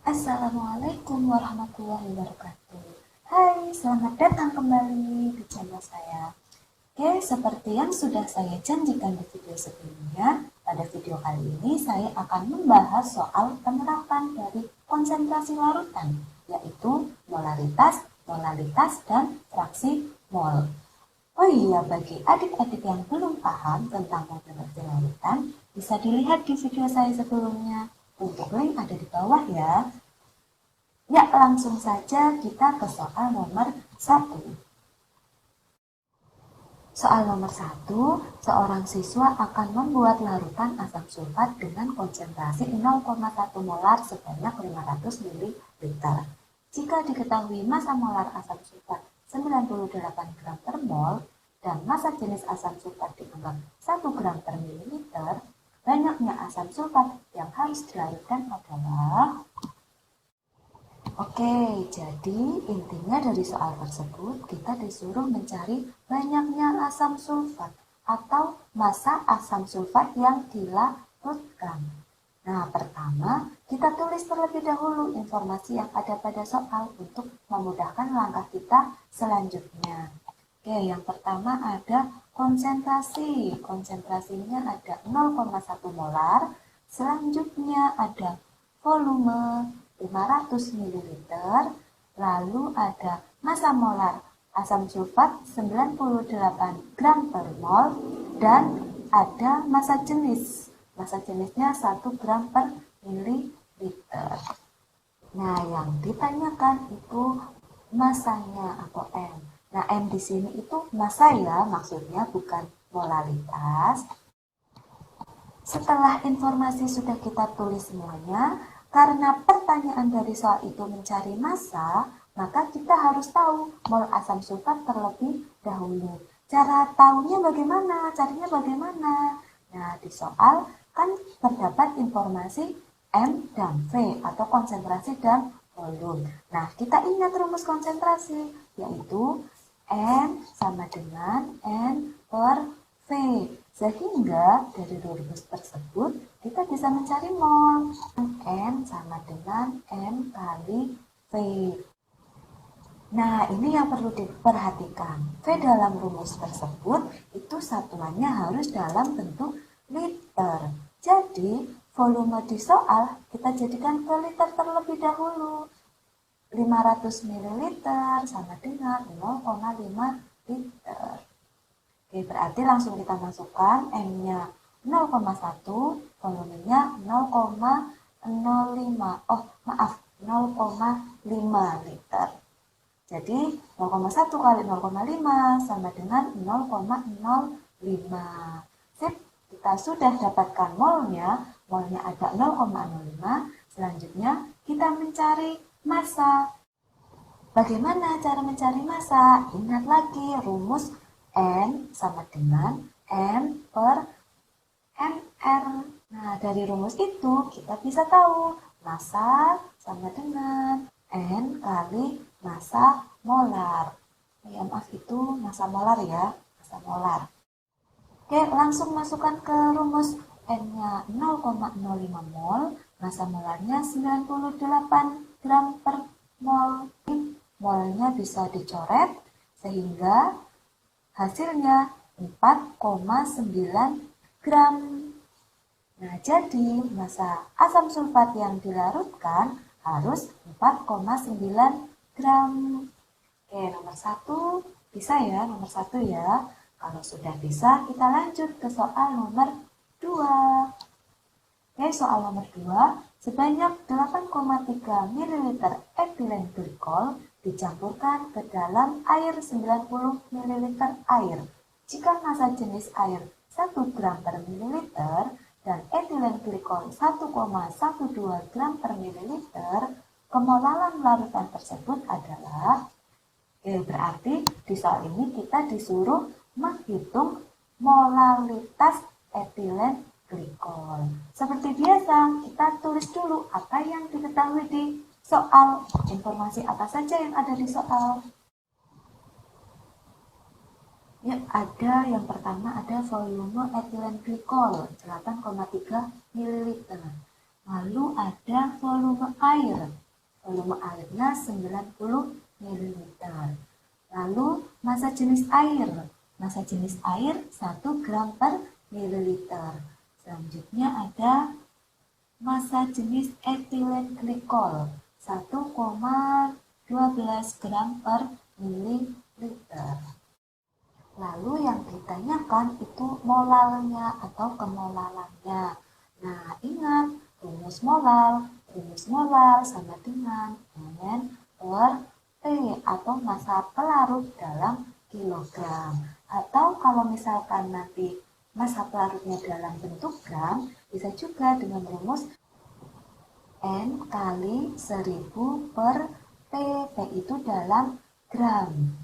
Assalamualaikum warahmatullahi wabarakatuh. Hai, selamat datang kembali di channel saya. Oke, seperti yang sudah saya janjikan di video sebelumnya, pada video kali ini saya akan membahas soal penerapan dari konsentrasi larutan, yaitu molaritas, molalitas, dan fraksi mol. Oh iya, bagi adik-adik yang belum paham tentang konsentrasi larutan, bisa dilihat di video saya sebelumnya. Untuk link ada di bawah ya. Ya, langsung saja kita ke soal nomor 1. Soal nomor 1, seorang siswa akan membuat larutan asam sulfat dengan konsentrasi 0,1 molar sebanyak 500 ml. Jika diketahui massa molar asam sulfat 98 gram per mol dan massa jenis asam sulfat dianggap 1 gram per mililiter, banyaknya asam sulfat yang harus dilarutkan adalah... Oke, jadi intinya dari soal tersebut kita disuruh mencari banyaknya asam sulfat atau massa asam sulfat yang dilarutkan. Nah, pertama kita tulis terlebih dahulu informasi yang ada pada soal untuk memudahkan langkah kita selanjutnya. Oke, yang pertama ada konsentrasi. Konsentrasinya ada 0,1 molar. Selanjutnya ada volume 500 ml, lalu ada massa molar asam sulfat 98 gram per mol, dan ada massa jenis. Massa jenisnya 1 gram per mililiter. Nah, yang ditanyakan itu massanya atau M. Nah, M di sini itu massa ya, maksudnya bukan molalitas. Setelah informasi sudah kita tulis semuanya, karena pertanyaan dari soal itu mencari massa, maka kita harus tahu mol asam sulfat terlebih dahulu. Cara tahunya bagaimana? Caranya bagaimana? Nah, di soal kan terdapat informasi M dan V atau konsentrasi dan volume. Nah, kita ingat rumus konsentrasi, yaitu M sama dengan N per V. Sehingga dari rumus tersebut kita bisa mencari mol. N sama dengan M kali V. Nah, ini yang perlu diperhatikan. V dalam rumus tersebut itu satuannya harus dalam bentuk liter. Jadi, volume di soal kita jadikan ke liter terlebih dahulu. 500 ml sama dengan 0,5 liter. Oke, berarti langsung kita masukkan M-nya 0,1, volumenya 0,05. Oh, maaf, 0,5 liter. Jadi 0,1 kali 0,5 sama dengan 0,05. Sip, kita sudah dapatkan molnya. Molnya ada 0,05. Selanjutnya kita mencari massa. Bagaimana cara mencari massa? Ingat lagi rumus N sama dengan M per MR. Nah, dari rumus itu kita bisa tahu massa sama dengan N kali massa molar. Ya, maaf, itu massa molar ya, massa molar. Oke, langsung masukkan ke rumus. N-nya 0,05 mol, massa molarnya 98 gram per mol. Molnya bisa dicoret sehingga hasilnya 4,9 gram. Nah, jadi massa asam sulfat yang dilarutkan harus 4,9 gram. Oke, nomor 1 bisa ya, nomor 1 ya. Kalau sudah bisa, kita lanjut ke soal nomor 2. Oke, soal nomor 2, sebanyak 8,3 ml etilen glikol dicampurkan ke dalam air 90 ml air. Jika massa jenis air 1 gram per mililiter dan etilen glikol 1,12 gram per mililiter, kemolaran larutan tersebut adalah... Oke, berarti di soal ini kita disuruh menghitung molalitas etilen glikol. Seperti biasa, kita tulis dulu apa yang diketahui di soal, informasi apa saja yang ada di soal. Ya, ada yang pertama ada volume etilen glikol 8,3 ml. Lalu ada volume air volume airnya 90 ml. Lalu massa jenis air. Massa jenis air 1 gram per mililiter. Selanjutnya ada massa jenis etilen glikol 1,12 gram per mililiter. Lalu yang ditanyakan itu molalnya atau kemolalannya. Nah, ingat rumus molal sama dengan N per P atau massa pelarut dalam kilogram. Atau kalau misalkan nanti massa pelarutnya dalam bentuk gram, bisa juga dengan rumus N kali 1000 per P. P itu dalam gram.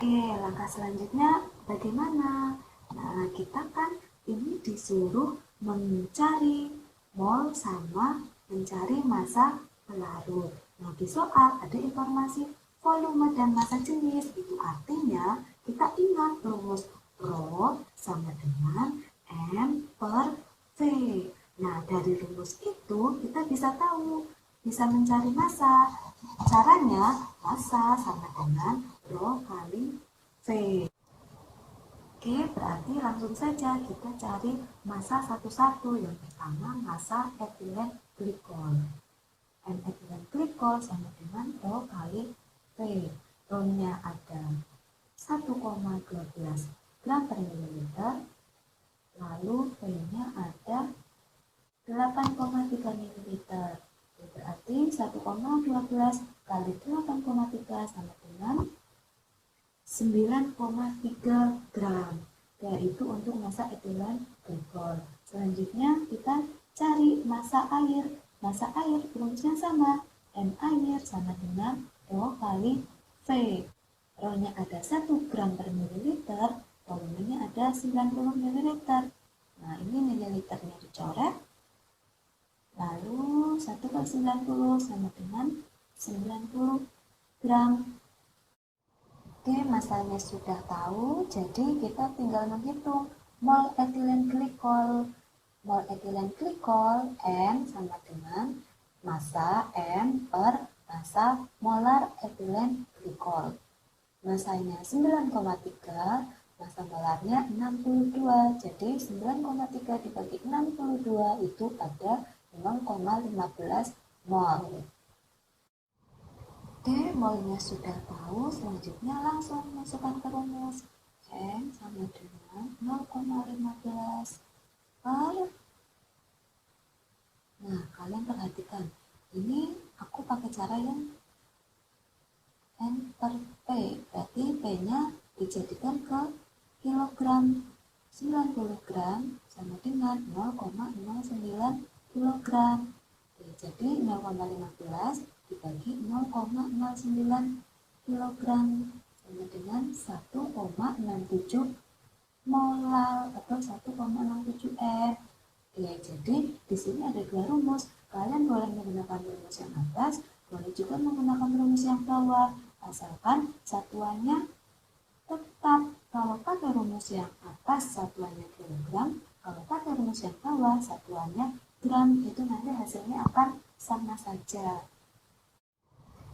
Oke, langkah selanjutnya bagaimana? Nah, kita kan ini disuruh mencari mol sama mencari massa pelarut. Nah, di soal ada informasi volume dan massa jenis. Itu artinya kita ingat rumus Rho sama dengan M per V. Nah, dari rumus itu kita bisa tahu, bisa mencari massa. Caranya massa sama dengan Rho kali V. Oke, berarti langsung saja kita cari massa satu-satu. Yang pertama massa etilen glikol. N etilen glikol sama dengan Rho kali V. Rho-nya ada 1,12 gram per mililiter. Lalu V-nya ada 8,3 mililiter. Berarti 1,12 kali 8,3 sama dengan 9,3 gram, yaitu untuk massa etilen glikol. Selanjutnya kita cari massa air. Massa air rumusnya sama, M air sama dengan Rho kali V. Rho-nya ada 1 gram per mililiter, volumenya ada 90 mililiter. Nah, ini mililiternya dicoret. Lalu 1 kali 90 sama dengan 90 gram. Oke, massanya sudah tahu, jadi kita tinggal menghitung mol etilen glikol. Mol etilen glikol M sama dengan massa M per massa molar etilen glikol. Massanya 9,3, massa molarnya 62, jadi 9,3 dibagi 62 itu ada 0,15 mol. Oke, molnya sudah tahu, selanjutnya langsung masukkan ke rumus. M sama dengan 0,15 per. Nah, kalian perhatikan, ini aku pakai cara yang N per P, berarti P-nya dijadikan ke kilogram. 90 gram sama dengan 0,09 kilogram. Oke, jadi 0,15 dibagi 0,09 kilogram sama dengan 1,67 molal atau 1,67 M. Oke, jadi di sini ada dua rumus. Kalian boleh menggunakan rumus yang atas, boleh juga menggunakan rumus yang bawah, asalkan satuannya tetap. Kalau pakai rumus yang atas satuannya kilogram, kalau pakai rumus yang bawah satuannya gram, itu nanti hasilnya akan sama saja.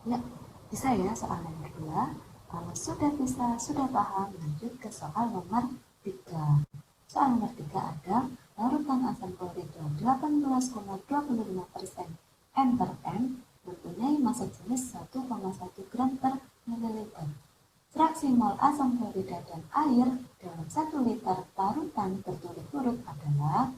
Ya, bisa ya soal nomor 2. Kalau sudah bisa, sudah paham, lanjut ke soal nomor 3. Soal nomor 3 ada larutan asam klorida 18,25% M per M mempunyai massa jenis 1,1 gram per mililiter. Fraksi mol asam klorida dan air dalam 1 liter larutan berturut-turut adalah.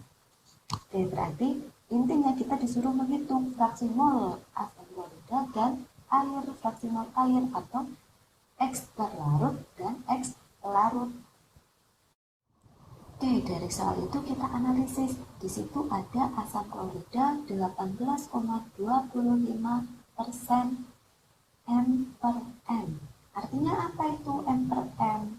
Oke, berarti intinya kita disuruh menghitung fraksi mol asam klorida dan air, fraksi mol air atau X terlarut dan X pelarut. Oke, dari soal itu kita analisis. Di situ ada asam klorida 18,25% M per M. Artinya apa itu M per M?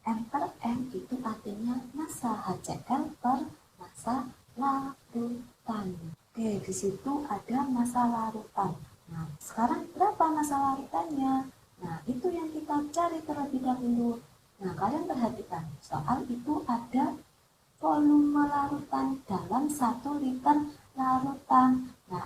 M per M itu artinya massa HCl per massa larutan. Oke, di situ ada massa larutan. Nah, sekarang berapa massa larutannya? Nah, itu yang kita cari terlebih dahulu. Nah, kalian perhatikan, soal itu ada volume larutan dalam 1 liter larutan. Nah,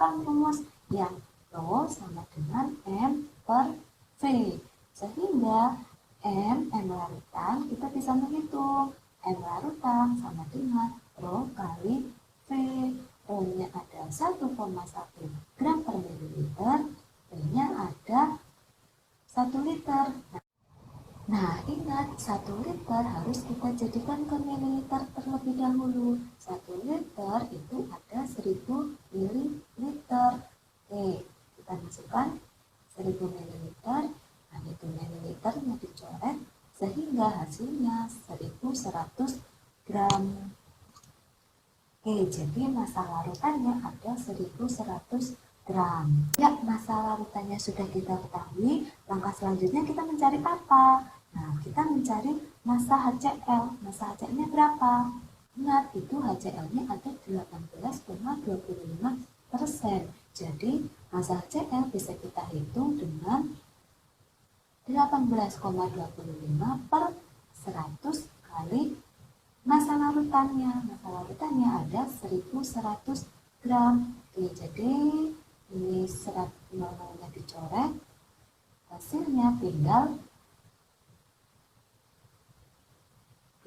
masukkan rumus yang Rho sama dengan M per V. Sehingga M larutan kita bisa menghitung. M larutan sama dengan Rho kali V. Rho-nya ada 1,1 gram per mililiter, V-nya ada 1 liter. Nah, ingat 1 liter harus kita jadikan ke mililiter terlebih dahulu. 1 liter itu ada 1000 mililiter. Oke, kita masukkan 1000 mililiter. Nah, itu mililiternya dicoret sehingga hasilnya 1100 gram. Oke, jadi massa larutannya ada 1100 gram. Ya, massa larutannya sudah kita ketahui. Langkah selanjutnya kita mencari apa? Nah, kita mencari massa HCl. Massa HCl-nya berapa? Ingat, itu HCl-nya ada 18,25%. Jadi, massa HCl bisa kita hitung dengan 18,25 per 100 kali massa larutannya. Massa larutannya ada 1100 gram. Oke, jadi ini serat nolnya dicoret. Hasilnya tinggal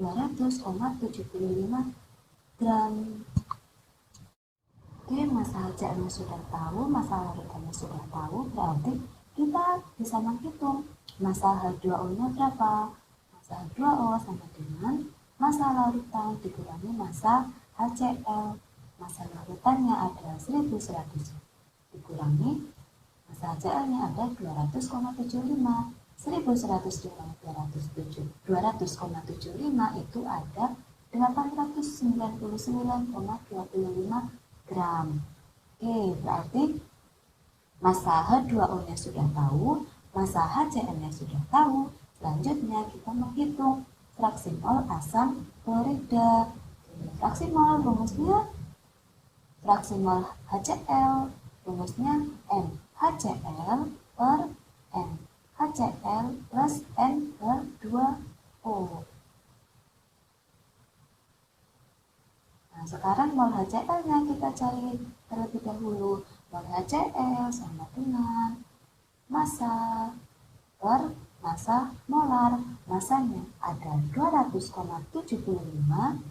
200,75 gram. Oke, massa HCl-nya sudah tahu, massa larutannya sudah tahu, berarti kita bisa menghitung massa H2O-nya berapa. Massa H2O sama dengan massa larutan dikurangi massa HCl. Massa larutannya ada 1100 dikurangi massa HCl-nya ada 200,75. 1100 dikurangi 200,75 itu ada 899,25 gram. Oke, berarti massa H2O-nya sudah tahu, massa HCl-nya sudah tahu. Selanjutnya kita menghitung fraksi mol asam klorida. Fraksi mol rumusnya fraksi mol HCl, rumusnya NaHCl per NaHCl plus N per 2O. Nah, sekarang mol HCl-nya kita cari terlebih dahulu. Mol HCl sama dengan massa per massa molar. Massanya ada 200,75,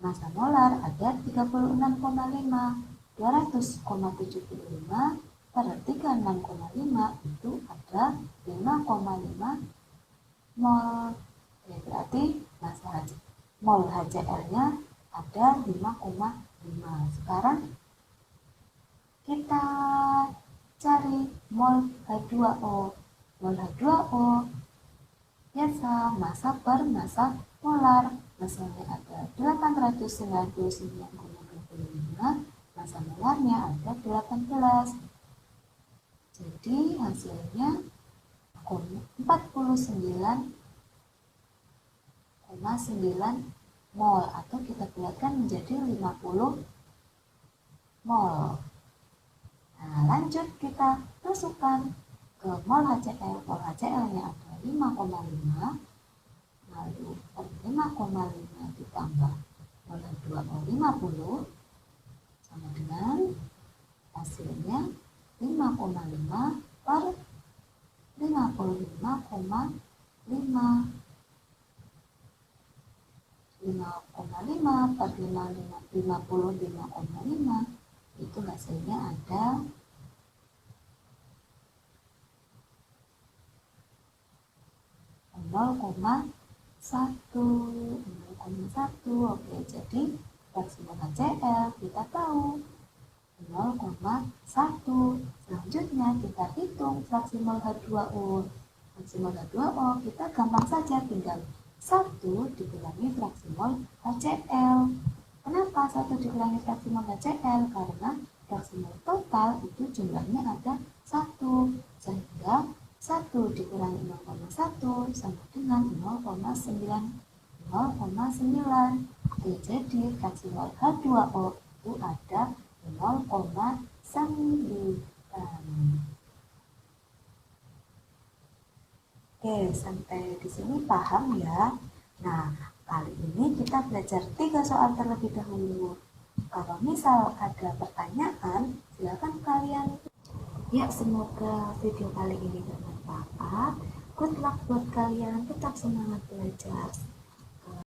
massa molar ada 36,5. 200,75 per 36,5 itu ada 5,5 mol. Ya, berarti massa mol HCl-nya ada 5,5. Sekarang kita cari mol H2O. Mol H2O biasa massa per massa molar. Massanya ada 899,25, massa molarnya ada 18. Jadi hasilnya 49,9 mol, atau kita bulatkan menjadi 50 mol. Nah, lanjut kita masukkan ke mol HCl. Mol HCl-nya ada 5,5, lalu 5,5 ditambah mol H2O 50 sama dengan hasilnya 5,5 per 55,5. 5,5 per 55,5 itu hasilnya ada 0,1. Oke, jadi fraksi mol HCl kita tahu 0,1. Selanjutnya kita hitung fraksi mol H2O. Fraksi mol H2O kita gampang saja, tinggal 1 dikurangi fraksi mol HCl. Kenapa 1 dikurangi fraksi mol HCl? Karena fraksi mol total itu jumlahnya ada 1, sehingga 1 dikurangi 0,1 sama dengan 0,9. Oke, jadi fraksi mol H2O itu ada 0,9. Oke, sampai di sini paham ya? Nah, kali ini kita belajar 3 soal terlebih dahulu. Kalau misal ada pertanyaan, silakan kalian. Ya, semoga video kali ini bermanfaat. Good luck buat kalian, tetap semangat belajar.